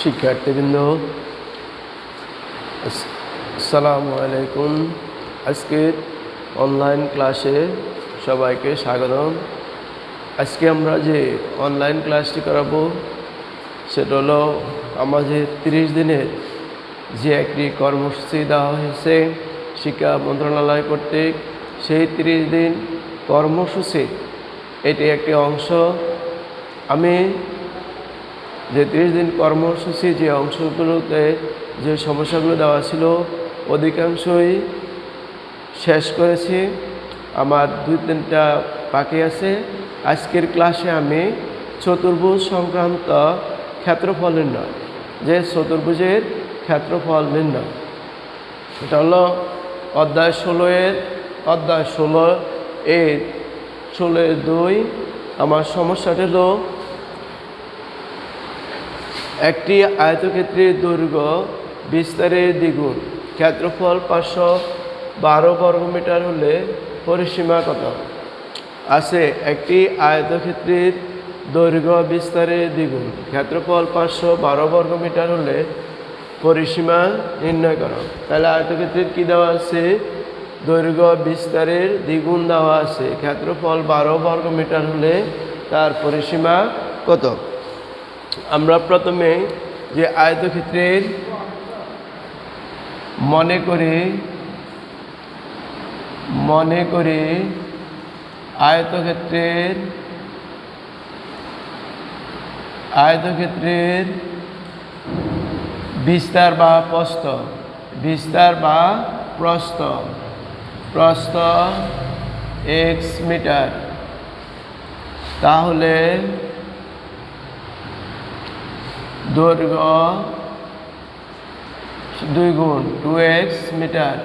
শিক্ষার্থীবৃন্দ, আসসালামু আলাইকুম। আজকের অনলাইন ক্লাসে সবাইকে স্বাগতম। আজকে আমরা যে অনলাইন ক্লাসটি করাবো সেটা হলো আমাদের 30 দিনের যে একটি কর্মসূচি দেওয়া হয়েছে শিক্ষা মন্ত্রণালয় কর্তৃক। সেই 30 দিন কর্মসূচি এটি একটি অংশ। আমি যে 30 দিন কর্মসূচি যে অংশগুলোতে যে সমস্যাগুলো দেওয়া ছিল অধিকাংশই শেষ করেছি। আমার 2-3টা বাকি আছে। আজকের ক্লাসে আমি চতুর্ভুজ সংক্রান্ত ক্ষেত্রফল নির্ণয়, যে চতুর্ভুজের ক্ষেত্রফল নির্ণয়, এটা হলো অধ্যায় 16 এর 2। আমার সমস্যাটি হলো একটি আয়তক্ষেত্রের দৈর্ঘ্য বিস্তারের দ্বিগুণ, ক্ষেত্রফল 512 বর্গমিটার হলে পরিসীমা কত? আছে একটি আয়তক্ষেত্রের দৈর্ঘ্য বিস্তারের দ্বিগুণ, ক্ষেত্রফল 512 বর্গমিটার হলে পরিসীমা নির্ণয় করো। তাহলে আয়তক্ষেত্রের কি দেওয়া আছে? দৈর্ঘ্য বিস্তারের দ্বিগুণ দেওয়া আছে, ক্ষেত্রফল 12 বর্গমিটার হলে তার পরিসীমা কত? আমরা প্রথমে যে আয়তক্ষেত্রের মনে করি আয়তক্ষেত্রের বিস্তার বা প্রস্থ x মিটার, তাহলে দৈর্ঘ্য 2 গুণ 2x মিটার।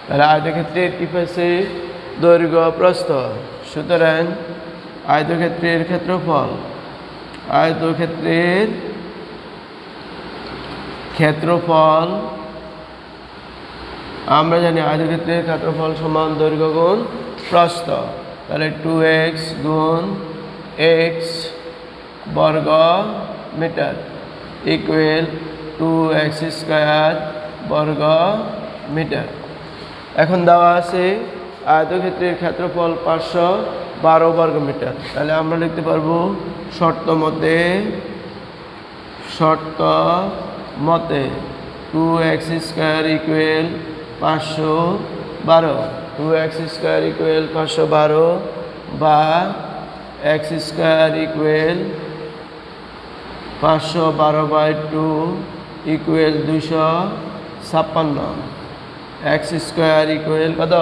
তাহলে আয়তক্ষেত্রের কি পাইছে? দৈর্ঘ্য প্রস্থ। সুতরাং আয়তক্ষেত্রের ক্ষেত্রফল আমরা জানি আয়তক্ষেত্রের ক্ষেত্রফল সমান দৈর্ঘ্য গুণ প্রস্থ। তাহলে 2x গুণ x বর্গ মিটার ইকুয়াল 2x স্কয়ার বর্গ মিটার। এখন দেওয়া আছে আয়তক্ষেত্রের ক্ষেত্রফল 512 বর্গ মিটার। তাহলে আমরা লিখতে পারবো শর্ত মতে 2x square equal 512, 2x square equal 512 বা x square equal 512/2 equal 256। x square equal কত?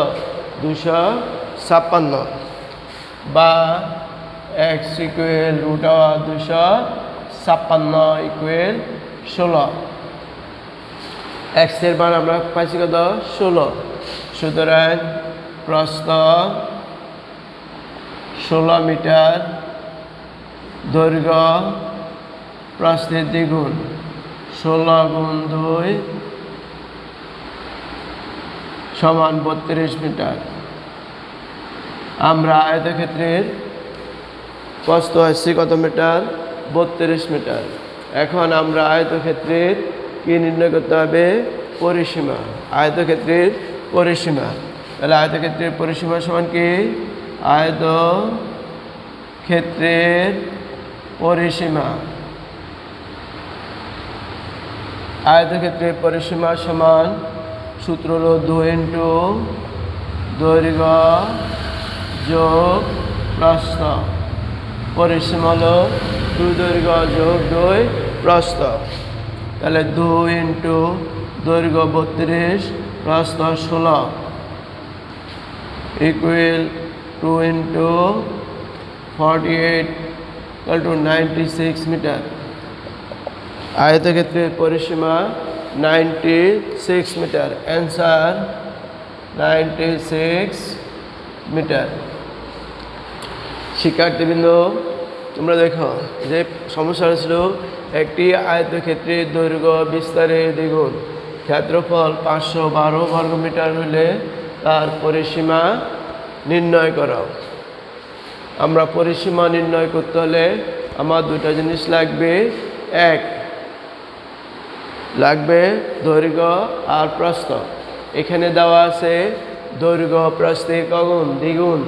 256 বা x ইকুয়াল √256 ইকুয়াল 16। x এর মান আমরা পাইছি কত? 16। সুতরাং প্রস্থ 16 মিটার, দৈর্ঘ্য প্রস্থের দ্বিগুণ 16 গুণ 2 সমান 32 মিটার। আমরা আয়তক্ষেত্রের প্রস্থ আসছি কত মিটার? 32 মিটার। এখন আমরা আয়তক্ষেত্রের কি নির্ণয় করতে হবে? পরিসীমা। আয়তক্ষেত্রের পরিসীমা। তাহলে আয়তক্ষেত্রের পরিসীমা সমান কি? আয়তক্ষেত্রের পরিসীমা সমান সূত্র হলো 2 ইন্টু দৈর্ঘ্য যোগ প্রস্থ। পরিসীমা হলো 2 দৈর্ঘ্য যোগ 2 প্রস্থ। তাহলে 2 ইন্টু দৈর্ঘ্য 32 প্রস্থ 16 ইকুয়াল 2 ইন্টু 48 96 মিটার। আয়তক্ষেত্রের পরিসীমা 96 মিটার। Answer 96 metre. শিক্ষার্থীবৃন্দ, তোমরা দেখো যে সমস্যাটা ছিল একটি আয়তক্ষেত্রের দৈর্ঘ্য বিস্তারের দ্বিগুণ, ক্ষেত্রফল 512 বর্গমিটার হলে তার পরিসীমা নির্ণয় করো। আমরা পরিসীমা নির্ণয় করতে হলে আমার দুটো জিনিস লাগবে। এক, লাগবে দৈর্ঘ্য আর প্রস্থ। এখানে দেওয়া আছে দৈর্ঘ্য প্রস্থিক অগুণ দ্বিগুণ,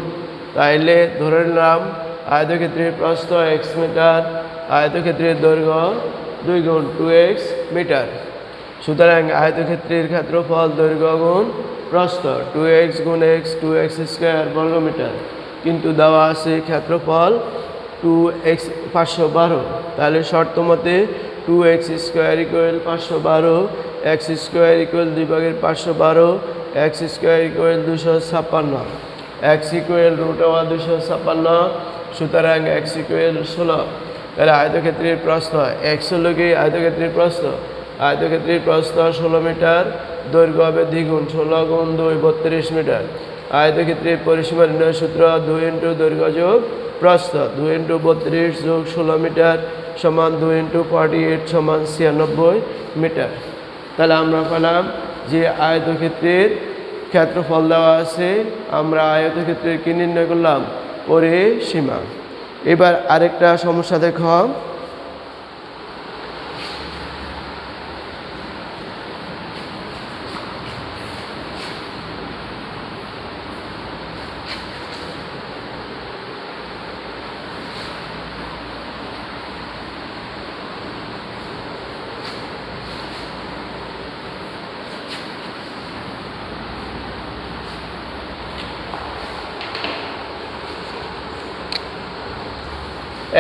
তাইলে ধরে নিলাম আয়তক্ষেত্রের প্রস্থ x মিটার, আয়তক্ষেত্রের দৈর্ঘ্য 2 গুণ 2x মিটার। সুতরাং আয়তক্ষেত্রের ক্ষেত্রফল দৈর্ঘ্য গুণ প্রস্থ 2x গুণ x 2x স্কোয়ার বর্গমিটার, কিন্তু দেওয়া আছে ক্ষেত্রফল 2x 512। তাহলে শর্ত মতে 2x square equal 512, x square equal 2/512, x square equal 256, x equal √256, সুতরাং x ইকুয়াল 16। তাহলে আয়তক্ষেত্রের প্রস্থ x হলো কি আয়তক্ষেত্রের প্রস্থ, আয়তক্ষেত্রের প্রস্থ 16 মিটার, দৈর্ঘ্য হবে দ্বিগুণ 16 গুণ 2 32 মিটার। আয়তক্ষেত্রের পরিসীমা নির্ণয় সূত্র 2 ইন্টু দৈর্ঘ্য যোগ প্রস্থ, 2 ইন্টু 32 যোগ 16 মিটার সমান 2 ইন্টু 48 সমান 96 মিটার। তাহলে আমরা পেলাম যে আয়তক্ষেত্রের ক্ষেত্রফল দেওয়া আছে, আমরা আয়তক্ষেত্রের কি নির্ণয় করলাম পরিসীমা। এবার আরেকটা সমস্যা দেখো,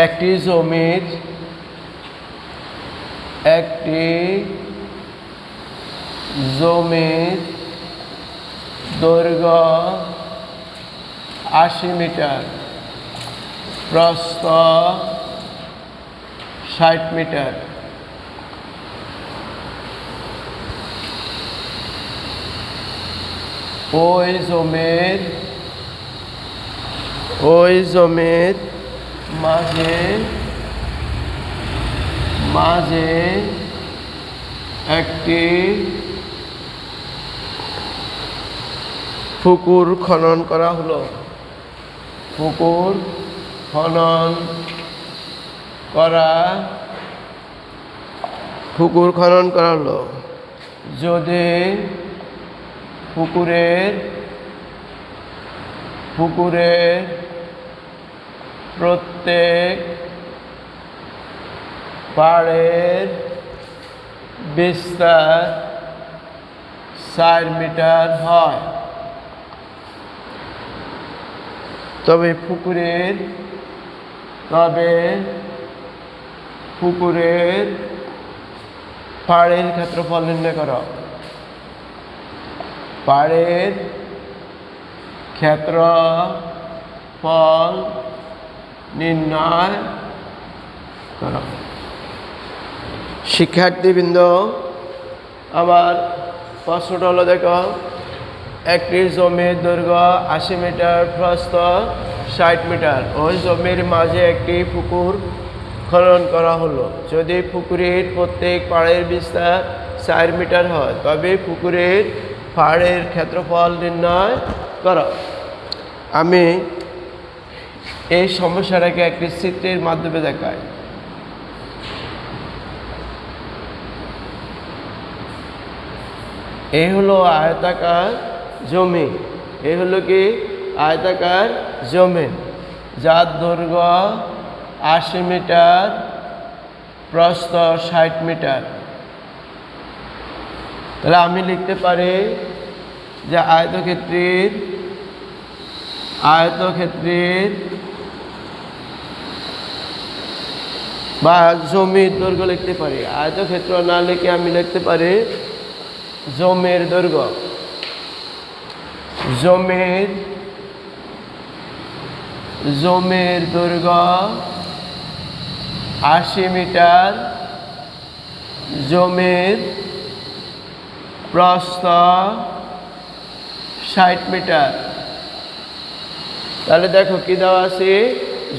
একটি জমির দৈর্ঘ্য 80 মিটার, প্রস্থ 60 মিটার। ওই জমির মাঝে একটি পুকুর খনন করা হলো। পুকুর খনন করা হলো। যদি পুকুরের প্রত্যেক পাড়ের বিস্তার 4 মিটার হয়, তবে পুকুরের পাড়ের ক্ষেত্রফল নির্ণয় করো। পাড়ের ক্ষেত্রফল নির্ণয় করো। শিক্ষার্থীবৃন্দ, আমার প্রশ্নটা হলো দেখো, একটি জমির দৈর্ঘ্য 80 মিটার, প্রস্থ 60 মিটার। ওই জমির মাঝে একটি পুকুর খনন করা হলো। যদি পুকুরের প্রত্যেক পাড়ের বিস্তার 4 মিটার হয়, তবে পুকুরের পাড়ের ক্ষেত্রফল নির্ণয় করো। আমি এই সমস্যাটাকে একটি চিত্রের মাধ্যমে দেখাই। এই হলো আয়তাকার জমি, এই হলো কি আয়তাকার জমি, যার দৈর্ঘ্য 80 মিটার, প্রস্থ 60 মিটার। তাহলে আমি লিখতে পারি যে আয়তক্ষেত্রের বা জমির দৈর্ঘ্য লিখতে পারি। আয়তক্ষেত্র না লিখে আমি লিখতে পারি জমির দৈর্ঘ্য। জমির দৈর্ঘ্য 80 মিটার, জমির প্রস্থ 60 মিটার। তাহলে দেখো কি দেওয়া আছে,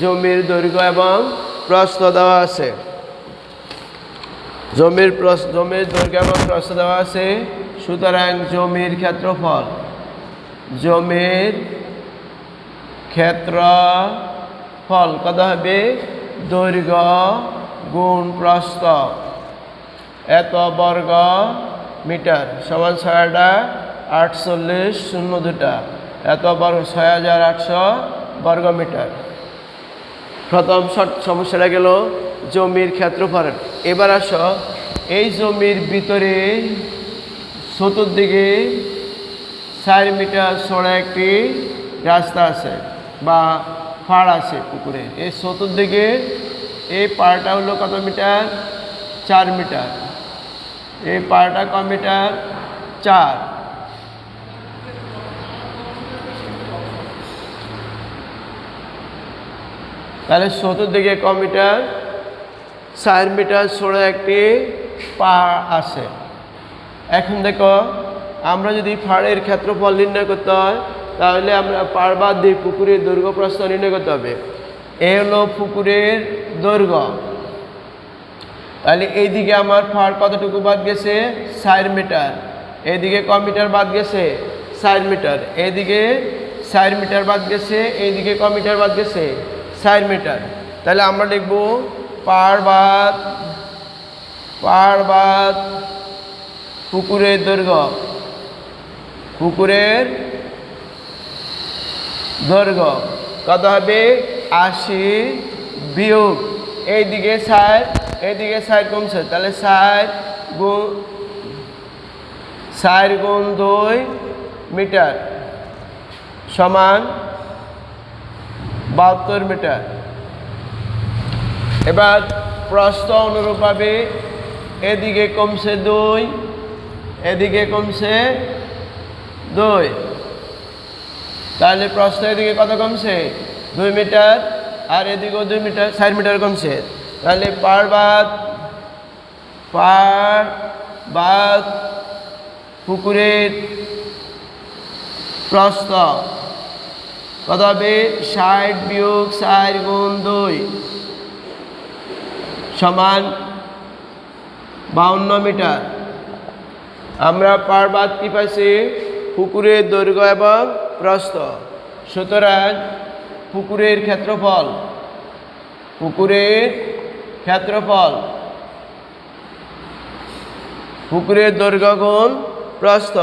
জমির দৈর্ঘ্য এবং প্রস্থ দেওয়া আছে। জমির দৈর্ঘ্য এবং প্রস্থ দেওয়া আছে। সুতরাং জমির ক্ষেত্রফল কত হবে, দৈর্ঘ্য গুণ প্রস্থ। এত বর্গ মিটার সমান 648 শূন্য 2টা এত বর্গ 6800 বর্গ মিটার। প্রথম সমস্যাটা গেল জমির ক্ষেত্রফল। এবার আসো এই জমির ভিতরে চতুর্দিকে 4 মিটার চড়া একটি রাস্তা আছে বা পাড় আছে পুকুরে। এই চতুর্দিকে এই পাড়টা হলো কত মিটার? 4 মিটার। এই পাড়টা কত মিটার? 4। তাহলে চতুর্দিকে ক মিটার? 4 মিটার চড়া একটি পাড় আছে। এখন দেখো আমরা যদি পাড়ের ক্ষেত্রফল নির্ণয় করতে হয় তাহলে আমরা পাড় বাদ দিয়ে পুকুরের দৈর্ঘ্য প্রস্থ নির্ণয় করতে হবে। এ হলো পুকুরের দৈর্ঘ্য। তাহলে এইদিকে আমার পাড় কতটুকু বাদ গেছে? 4 মিটার। এইদিকে ক মিটার বাদ গেছে? 4 মিটার। এইদিকে 4 মিটার বাদ গেছে, এইদিকে ক মিটার বাদ গেছে? 4 মিটার। তাহলে আমরা লিখব পাড় বাদ পুকুরের দৈর্ঘ্য। পুকুরের দৈর্ঘ্য কত হবে? 80 বিয়োগ এইদিকে 4, এইদিকে 4 কমছে, তাহলে 4 গুণ 2 মিটার সমান 72 মিটার। এবার প্রস্থ অনুরূপভাবে এদিকে কমছে 2, এদিকে কমছে 2, তাহলে প্রস্থ এদিকে কত কমছে? 2 মিটার, আর এদিকেও 2 মিটার, 4 মিটার কমছে। তাহলে পাড় বাদ পুকুরের প্রস্থ কত হবে? 60 বিয়োগ 4 গুণ 2 সমান 52 মিটার। আমরা পাড় বাদ কি পাইছি? পুকুরের দৈর্ঘ্য এবং প্রস্থ। সুতরাং পুকুরের ক্ষেত্রফল পুকুরের দৈর্ঘ্য গুণ প্রস্থ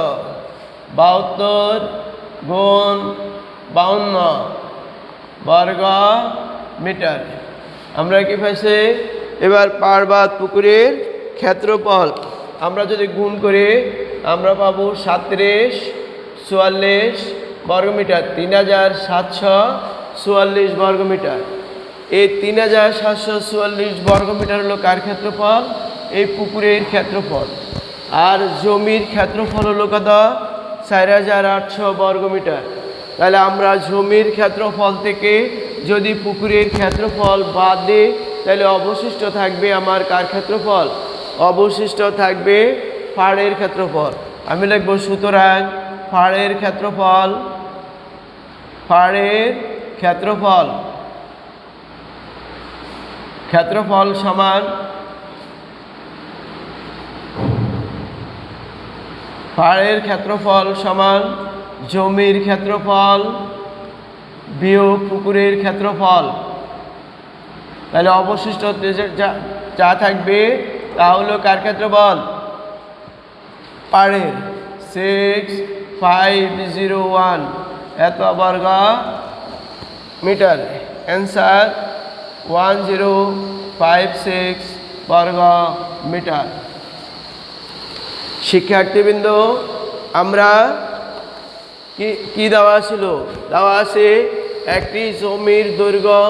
72 গুণ 52 বর্গ মিটার। আমরা কি পাইছি? এবার পাড় বাদ পুকুরের ক্ষেত্রফল আমরা যদি গুণ করি আমরা পাবো 37 44 বর্গমিটার, 3744 বর্গমিটার। এই 3744 বর্গমিটার হলো কার ক্ষেত্রফল? এই পুকুরের ক্ষেত্রফল। আর জমির ক্ষেত্রফল হলো কত? 4800 বর্গমিটার। তাহলে আমরা জমির ক্ষেত্রফল থেকে যদি পুকুরের ক্ষেত্রফল বাদ দিই তাহলে অবশিষ্ট থাকবে আমার কার ক্ষেত্রফল? অবশিষ্ট থাকবে পাড়ের ক্ষেত্রফল। আমি লিখব সুতরাং পাড়ের ক্ষেত্রফল সমান পাড়ের ক্ষেত্রফল সমান জমির ক্ষেত্রফল বিয়োগ পুকুরের ক্ষেত্রফল। তাহলে অবশিষ্ট যা থাকবে তা হলো কার ক্ষেত্রফল? পাড়ের। 6501 এত বর্গ মিটার। অ্যান্সার 1056 বর্গ মিটার। শিক্ষার্থীবৃন্দ, আমরা কি দেওয়া ছিল? দেওয়া আছে একটি জমির দৈর্ঘ্য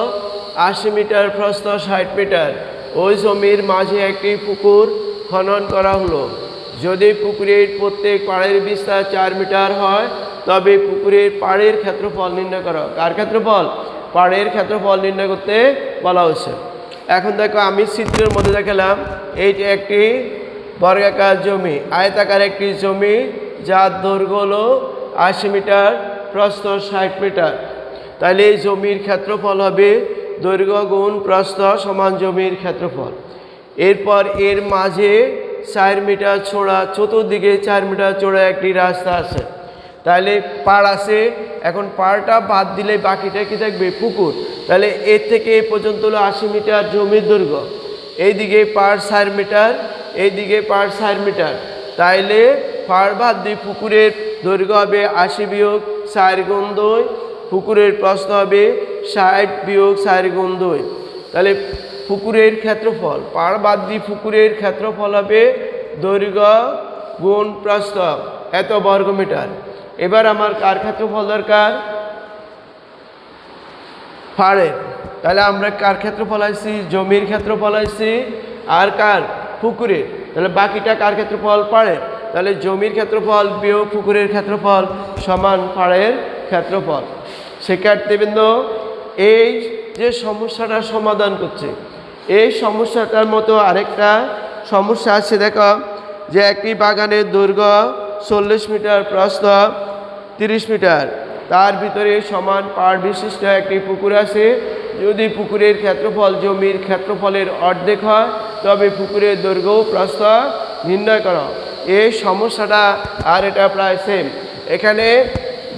80 মিটার, প্রস্থ 60 মিটার। ওই জমির মাঝে একটি পুকুর খনন করা হলো। যদি পুকুরের প্রত্যেক পাড়ের বিস্তার 4 মিটার হয় তবে পুকুরের পাড়ের ক্ষেত্রফল নির্ণয় করো। কার ক্ষেত্রফল? পাড়ের ক্ষেত্রফল নির্ণয় করতে বলা হয়েছে। এখন দেখো আমি চিত্রের মধ্যে দেখালাম এইটি একটি বর্গাকার জমি, আয়তাকার একটি জমি যার দৈর্ঘ্য হলো 80 মিটার, প্রস্থ 60 মিটার। তাহলে এই জমির ক্ষেত্রফল হবে দৈর্ঘ্য গুণ প্রস্থ সমান জমির ক্ষেত্রফল। এরপর এর মাঝে 4 মিটার চওড়া, চতুর্দিকে 4 মিটার চওড়া একটি রাস্তা আছে। তাহলে পাড় আছে, এখন পাড়টা বাদ দিলে বাকিটা কি থাকবে? পুকুর। তাহলে এর থেকে এ পর্যন্ত হলো 80 মিটার জমির দৈর্ঘ্য। এইদিকে পাড় 4 মিটার, এইদিকে পার 4 মিটার। তাইলে পার বাদ দিয়ে পুকুরের দৈর্ঘ্য হবে 80 বিয়োগ 4 গুণ 2, পুকুরের প্রস্থ হবে 60 বিয়োগ 4 গুণ 2। তাহলে পুকুরের ক্ষেত্রফল, পার বাদ দিয়ে পুকুরের ক্ষেত্রফল হবে দৈর্ঘ্য গুণ প্রস্থ এত বর্গমিটার। এবার আমার কার ক্ষেত্রফল দরকার? পাড়ের। তাহলে আমরা কার ক্ষেত্রফল আইছি? জমির ক্ষেত্রফল আইছি। আর কার? পুকুরের। তাহলে বাকিটা কার ক্ষেত্রফল? পাড়ের। তাহলে জমির ক্ষেত্রফল বিয়োগ পুকুরের ক্ষেত্রফল সমান পাড়ের ক্ষেত্রফল। শিক্ষার্থীবৃন্দ, এই যে সমস্যাটা সমাধান করছে, এই সমস্যাটার মতো আরেকটা সমস্যা আছে। দেখো যে একটি বাগানের দৈর্ঘ্য 40 মিটার, প্রস্থ 30 মিটার, তার ভিতরে সমান পাড় বিশিষ্ট একটি পুকুর আছে। যদি পুকুরের ক্ষেত্রফল জমির ক্ষেত্রফলের অর্ধেক হয় তবে পুকুরের দৈর্ঘ্য ও প্রস্থ নির্ণয় করো। এই সমস্যাটা আর এটা প্রায় সেম। এখানে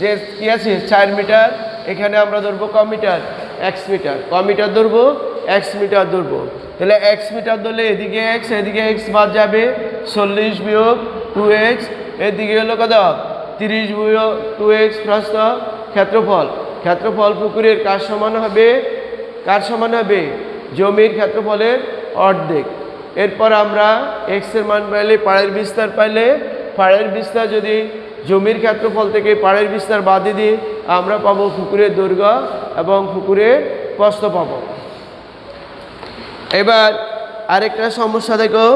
যে কী আছে 4 মিটার, এখানে আমরা ধরবো ক মিটার? x metre. ক মিটার ধরবো? x মিটার ধরবো। তাহলে x মিটার ধরলে এদিকে x, এদিকে x বাদ যাবে। 40 বিয়োগ 2x, এদিকে হলো কত? 30 বিয়োগ 2x প্রস্থ। ক্ষেত্রফল, ক্ষেত্রফল পুকুরের কার সমান হবে? কার সমান হবে? জমির ক্ষেত্রফলের অর্ধেক। এরপর আমরা x এর মান পাইলে, পাড়ের বিস্তার পাইলে, পাড়ের বিস্তার যদি জমির ক্ষেত্রফল থেকে পাড়ের বিস্তার বাদ দিই আমরা পাবো পুকুরের দৈর্ঘ্য এবং পুকুরের প্রস্থ পাবো। এবার আরেকটা সমস্যা দেখো।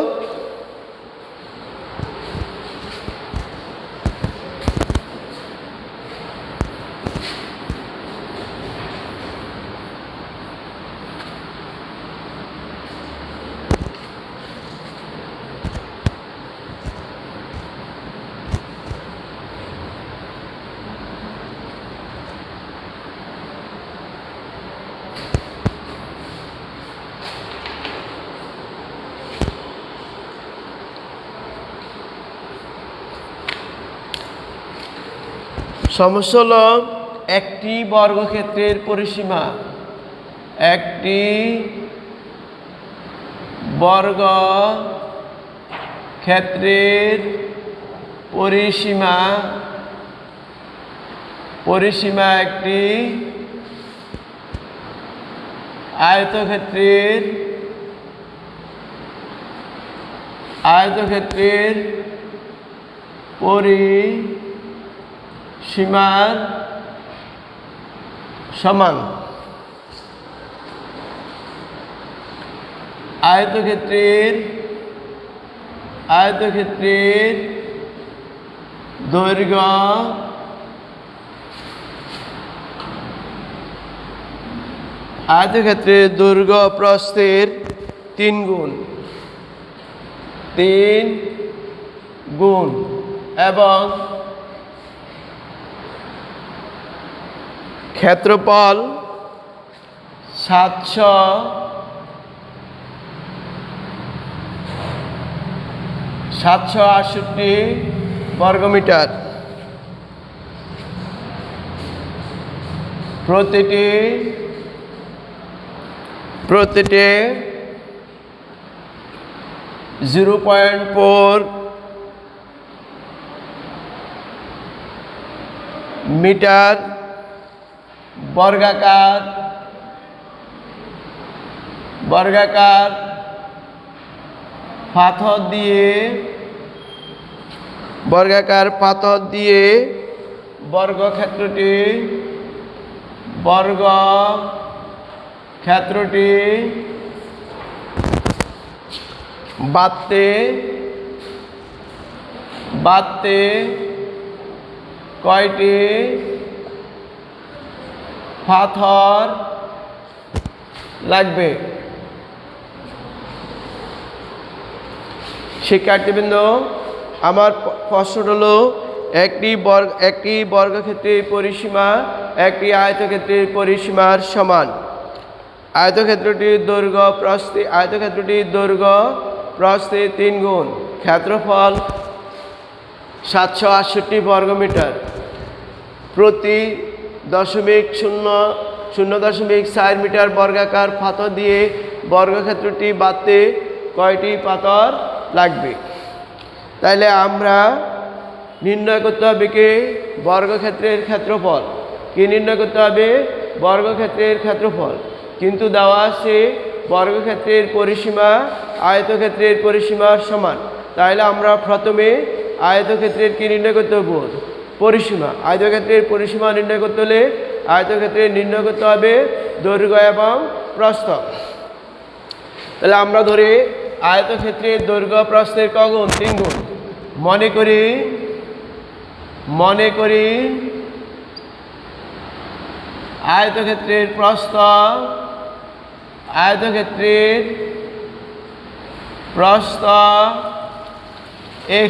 সমস্যা হলো একটি বর্গক্ষেত্রের পরিসীমা, একটি বর্গক্ষেত্রের পরিসীমা, পরিসীমা একটি আয়তক্ষেত্রের পরিসীমার সমান। আয়তক্ষেত্রের দৈর্ঘ্য প্রস্থের 3 গুণ এবং ক্ষেত্রফল 768 বর্গমিটার। প্রতিটি 0.4 মিটার বর্গাকার পাথর দিয়ে বর্গক্ষেত্রটি বাঁধতে কয়টি পাথর লাগবে? শিক্ষার্থীবৃন্দ, আমার প্রশ্ন হলো একটি বর্গক্ষেত্রের পরিসীমা একটি আয়তক্ষেত্রের পরিসীমার সমান। আয়তক্ষেত্রটির দৈর্ঘ্য প্রস্থে 3 গুণ, ক্ষেত্রফল 768 বর্গমিটার। প্রতি 0.4 মিটার বর্গাকার পাথর দিয়ে বর্গক্ষেত্রটি বাঁধতে কয়টি পাথর লাগবে। তাইলে আমরা নির্ণয় করতে হবে কি বর্গক্ষেত্রের ক্ষেত্রফল। কি নির্ণয় করতে হবে বর্গক্ষেত্রের ক্ষেত্রফল। কিন্তু দেওয়া আছে বর্গক্ষেত্রের পরিসীমা আয়তক্ষেত্রের পরিসীমার সমান। তাহলে আমরা প্রথমে আয়তক্ষেত্রের কি নির্ণয় করতে হবে পরিসীমা। আয়তক্ষেত্রের পরিসীমা নির্ণয় করতে হলে আয়তক্ষেত্রের নির্ণয় করতে হবে দৈর্ঘ্য এবং প্রস্থ। তাহলে আমরা ধরি আয়তক্ষেত্রের দৈর্ঘ্য প্রস্থের কগুণ 3 গুণ। মনে করি আয়তক্ষেত্রের প্রস্থ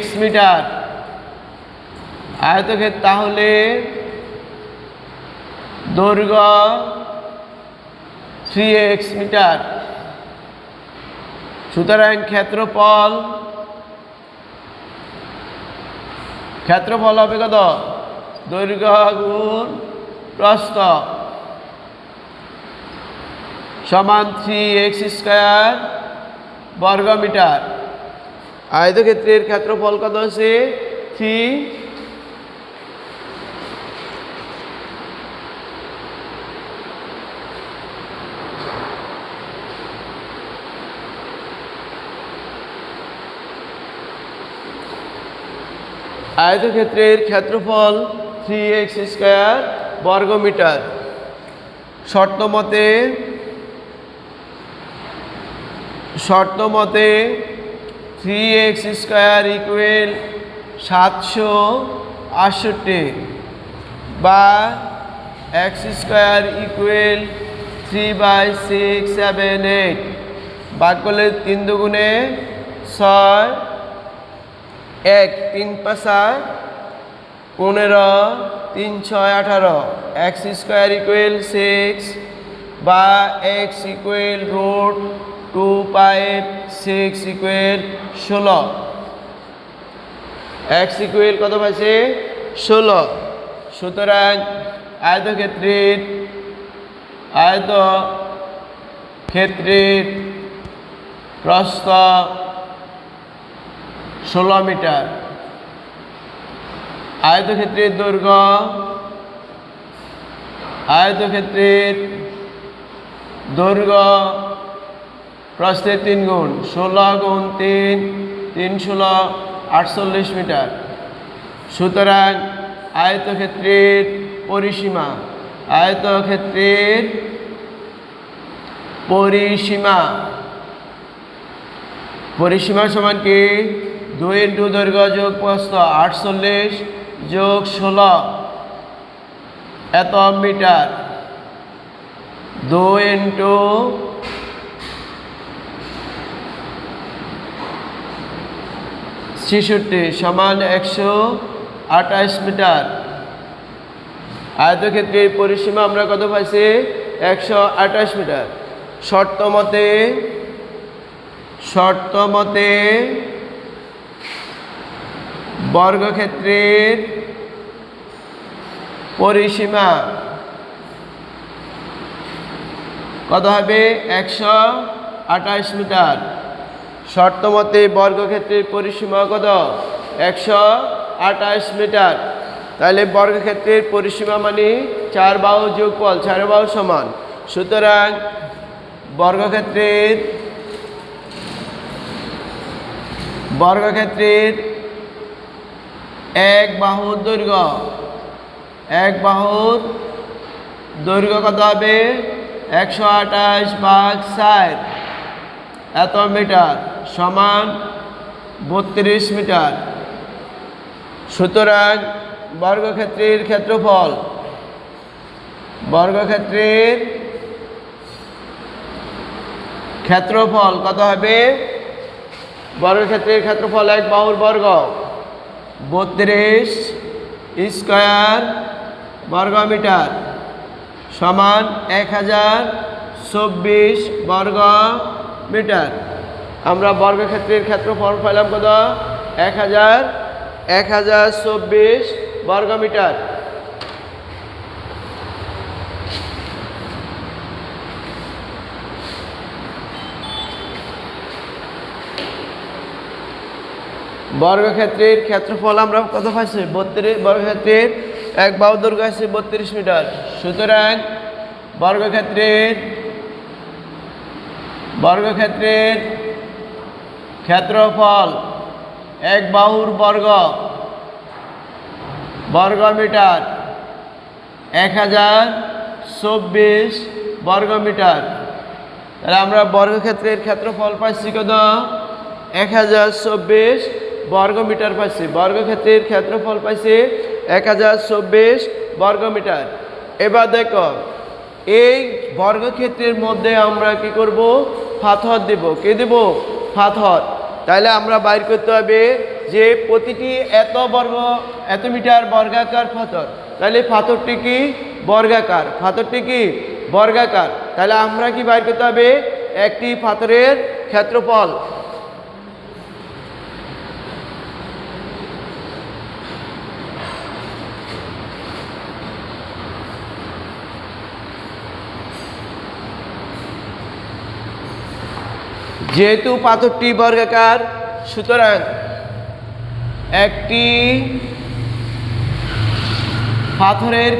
x মিটার। আয়তক্ষেত্র তাহলে দৈর্ঘ্য 3x মিটার। সুতরাং ক্ষেত্রফল হবে কত দৈর্ঘ্য গুণ প্রস্থ সমান 3x স্কয়ার বর্গ মিটার। আয়তক্ষেত্রের ক্ষেত্রফল কত আছে 3। আয়তক্ষেত্রের ক্ষেত্রফল 3x স্কয়ার বর্গ মিটার। শর্ত মতে 3x স্কয়ার ইকুয়াল 768 বা x স্কয়ার ইকুয়াল 3/678 ভাগ করলে 3 দুগুণে 6 1 3 5 15 3 6 18 x স্কয়ার ইকুয়াল 6 বা x equal root 2/6 equal 16। x equal কত পাইছে 16। সুতরাং আয়তক্ষেত্রের প্রস্থ 16 মিটার। আয়তক্ষেত্রের দৈর্ঘ্য প্রস্থের 3 গুণ। 16 গুণ 3 3 16 48 মিটার। সুতরাং আয়তক্ষেত্রের পরিসীমা সমান কি 2 ইন্টু দৈর্ঘ্য যোগ প্রস্থ 48 যোগ 16 এত মিটার। 2 ইন্টু 66 সমান 128 মিটার। আয়তক্ষেত্রের পরিসীমা আমরা কত পাইছি 128 মিটার। শর্ত মতে বর্গক্ষেত্রের পরিসীমা কত হবে 128 মিটার। শর্ত মতে বর্গক্ষেত্রের পরিসীমা কত 128 মিটার। তাহলে বর্গক্ষেত্রের পরিসীমা মানে 4 বাহু যোগফল 4 বাহু সমান। সুতরাং বর্গক্ষেত্রের এক বাহুর দৈর্ঘ্য কত হবে 128 ভাগ 4 এত মিটার সমান 32 মিটার। সুতরাং বর্গক্ষেত্রের ক্ষেত্রফল কত হবে বর্গক্ষেত্রের ক্ষেত্রফল এক বাহুর বর্গ 32 স্কয়ার বর্গ মিটার সমান 1024 বর্গ মিটার। আমরা বর্গক্ষেত্রের ক্ষেত্রফল পেলাম কত 1024 বর্গ মিটার। বর্গক্ষেত্রের ক্ষেত্রফল আমরা কত পাইছি 32, বর্গক্ষেত্রের এক বাহু দৈর্ঘ্য আছে 32 মিটার। সুতরাং বর্গক্ষেত্রের ক্ষেত্রফল এক বাহুর বর্গ মিটার 1024 বর্গ মিটার। তাহলে আমরা বর্গক্ষেত্রের ক্ষেত্রফল পাইছি কত 1024 বর্গ মিটার পাইছি। বর্গক্ষেত্রের ক্ষেত্রফল পাইছি 1024 বর্গ মিটার। এবার দেখো এই বর্গক্ষেত্রের মধ্যে আমরা কি করব পাথর দেব। কি দেব পাথর। তাহলে আমরা বাইর করতে হবে যে প্রতিটি এত মিটার বর্গাকার পাথর। তাহলে পাথরটি কি বর্গাকার, পাথরটি কি বর্গাকার। তাহলে আমরা কি বাইর করতে হবে একটি পাথরের ক্ষেত্রফল। যেহেতু পাথরটি বর্গাকার সুতরাং একটি পাথরের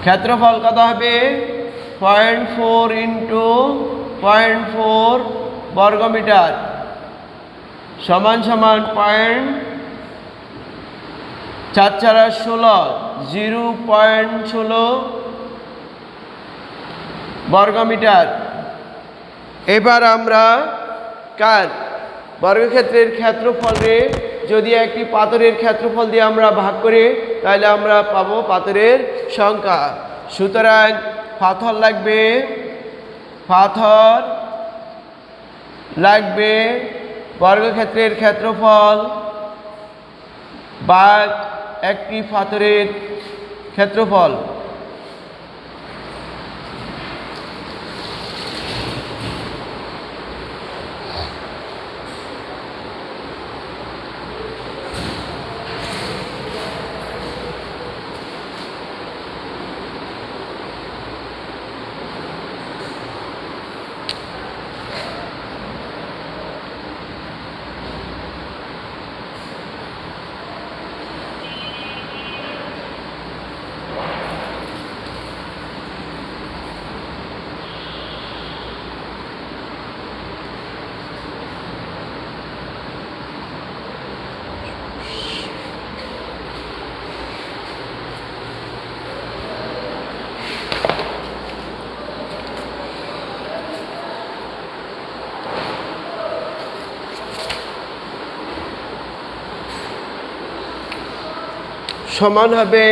ক্ষেত্রফল কত হবে 0.4 ইন্টু 0.4 বর্গ মিটার সমান 0.416 0.16 বর্গ মিটার। এবার আমরা বর্গক্ষেত্রের ক্ষেত্রফলে যদি একটি পাথরের ক্ষেত্রফল দিয়ে আমরা ভাগ করি তাহলে আমরা পাবো পাথরের সংখ্যা। সুতরাং পাথর লাগবে বর্গক্ষেত্রের ক্ষেত্রফল বা একটি পাথরের ক্ষেত্রফল। সমান হবে